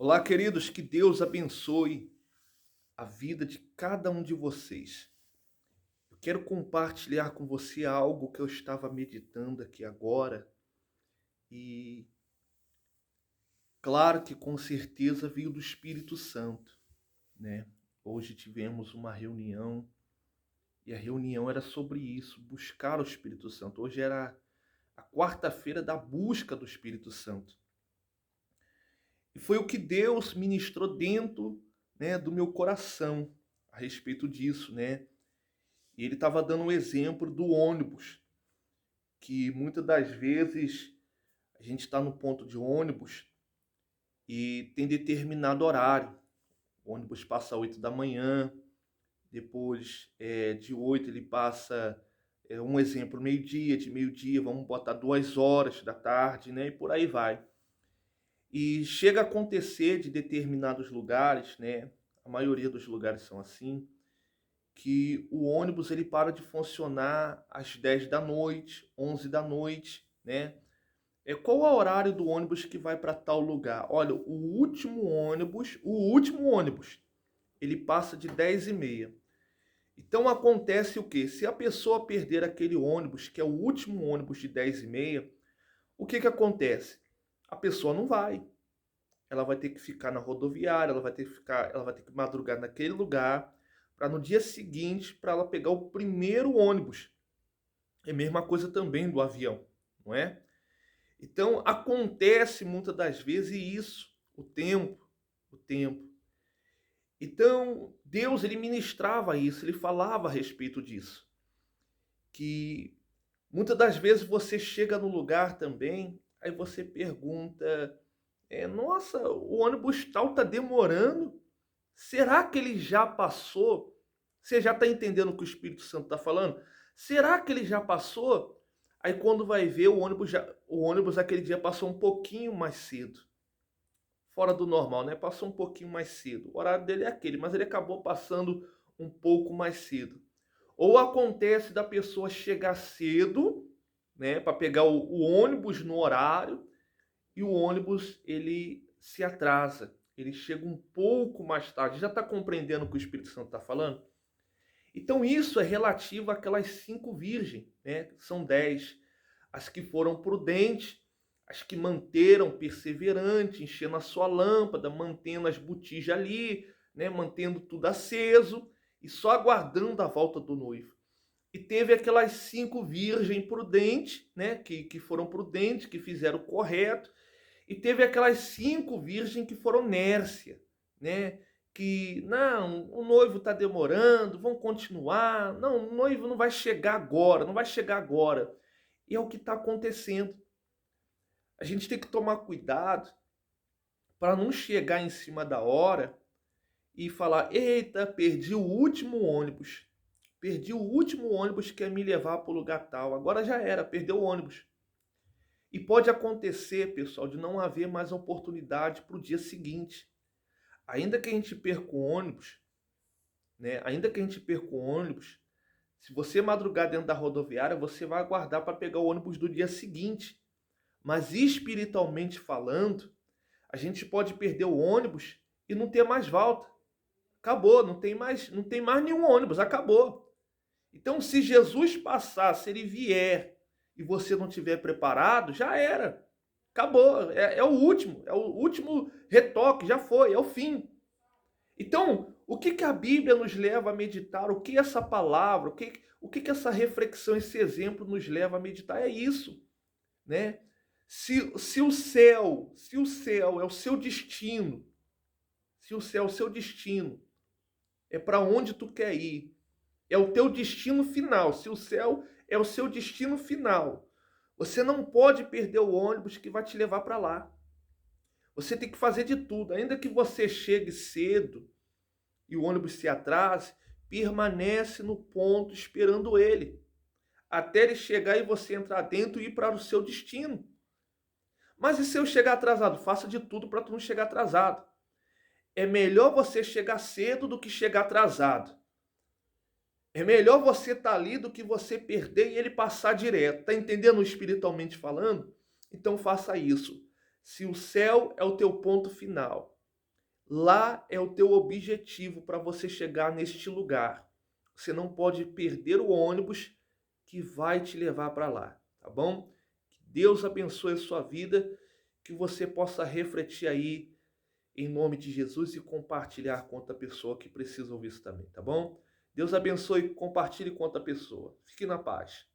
Olá, queridos, que Deus abençoe a vida de cada um de vocês. Eu quero compartilhar com você algo que eu estava meditando aqui agora e, claro que com certeza veio do Espírito Santo, né? Hoje tivemos uma reunião e a reunião era sobre isso, buscar o Espírito Santo. Hoje era a quarta-feira da busca do Espírito Santo. E foi o que Deus ministrou dentro, né, do meu coração a respeito disso, né? E ele estava dando um exemplo do ônibus, que muitas das vezes a gente está no ponto de ônibus e tem determinado horário. O ônibus passa às 8 da manhã, depois de 8 ele passa, um exemplo, meio-dia, de meio-dia vamos botar 2 horas da tarde, né? E por aí vai. E chega a acontecer de determinados lugares, né? A maioria dos lugares são assim, que o ônibus ele para de funcionar às 10 da noite, 11 da noite, né? Qual é o horário do ônibus que vai para tal lugar? Olha, o último ônibus, ele passa de 10h30. Então acontece o quê? Se a pessoa perder aquele ônibus, que é o último ônibus de 10h30, o que que acontece? A pessoa não vai. Ela vai ter que ficar na rodoviária, ela vai ter que madrugar naquele lugar, para no dia seguinte, para ela pegar o primeiro ônibus. É a mesma coisa também do avião, não é? Então acontece muitas das vezes isso, o tempo. Então Deus ele ministrava isso, ele falava a respeito disso, que muitas das vezes você chega no lugar também, aí você pergunta, nossa, o ônibus tal está demorando. Será que ele já passou? Você já está entendendo o que o Espírito Santo está falando? Será que ele já passou? Aí quando vai ver, o ônibus aquele dia passou um pouquinho mais cedo. Fora do normal, né? Passou um pouquinho mais cedo. O horário dele é aquele, mas ele acabou passando um pouco mais cedo. Ou acontece da pessoa chegar cedo, né, para pegar o ônibus no horário, e o ônibus ele se atrasa, ele chega um pouco mais tarde. Já está compreendendo o que o Espírito Santo está falando? Então isso é relativo àquelas 5 virgens, né? São 10, as que foram prudentes, as que manteram perseverante, enchendo a sua lâmpada, mantendo as botijas ali, né? Mantendo tudo aceso e só aguardando a volta do noivo. E teve aquelas 5 virgens prudentes, né? Que foram prudentes, que fizeram o correto, e teve aquelas 5 virgens que foram nércia, né? Que, não, o noivo está demorando, vamos continuar. Não, o noivo não vai chegar agora, não vai chegar agora. E é o que está acontecendo. A gente tem que tomar cuidado para não chegar em cima da hora e falar, eita, perdi o último ônibus. Perdi o último ônibus que ia me levar para o lugar tal. Agora já era, perdeu o ônibus. E pode acontecer, pessoal, de não haver mais oportunidade para o dia seguinte. Ainda que a gente perca o ônibus, né? Ainda que a gente perca o ônibus, se você madrugar dentro da rodoviária, você vai aguardar para pegar o ônibus do dia seguinte. Mas espiritualmente falando, a gente pode perder o ônibus e não ter mais volta. Acabou, não tem mais nenhum ônibus, acabou. Então, se Jesus passar, se ele vier e você não estiver preparado, já era. Acabou, é o último retoque, já foi, é o fim. Então, o que que a Bíblia nos leva a meditar? O que essa palavra, o que que essa reflexão, esse exemplo nos leva a meditar? É isso, né? Se o céu é o seu destino, se o céu é o seu destino, é para onde tu quer ir, é o teu destino final. Se o céu é o seu destino final, você não pode perder o ônibus que vai te levar para lá. Você tem que fazer de tudo, ainda que você chegue cedo e o ônibus se atrase, permanece no ponto esperando ele, até ele chegar e você entrar dentro e ir para o seu destino. Mas e se eu chegar atrasado? Faça de tudo para tu não chegar atrasado. É melhor você chegar cedo do que chegar atrasado. É melhor você estar ali do que você perder e ele passar direto. Tá entendendo espiritualmente falando? Então faça isso. Se o céu é o teu ponto final, Lá é o teu objetivo para você chegar neste lugar. Você não pode perder o ônibus que vai te levar para lá, tá bom? Que Deus abençoe a sua vida, que você possa refletir aí em nome de Jesus e compartilhar com outra pessoa que precisa ouvir isso também, tá bom? Deus abençoe, compartilhe com outra pessoa. Fique na paz.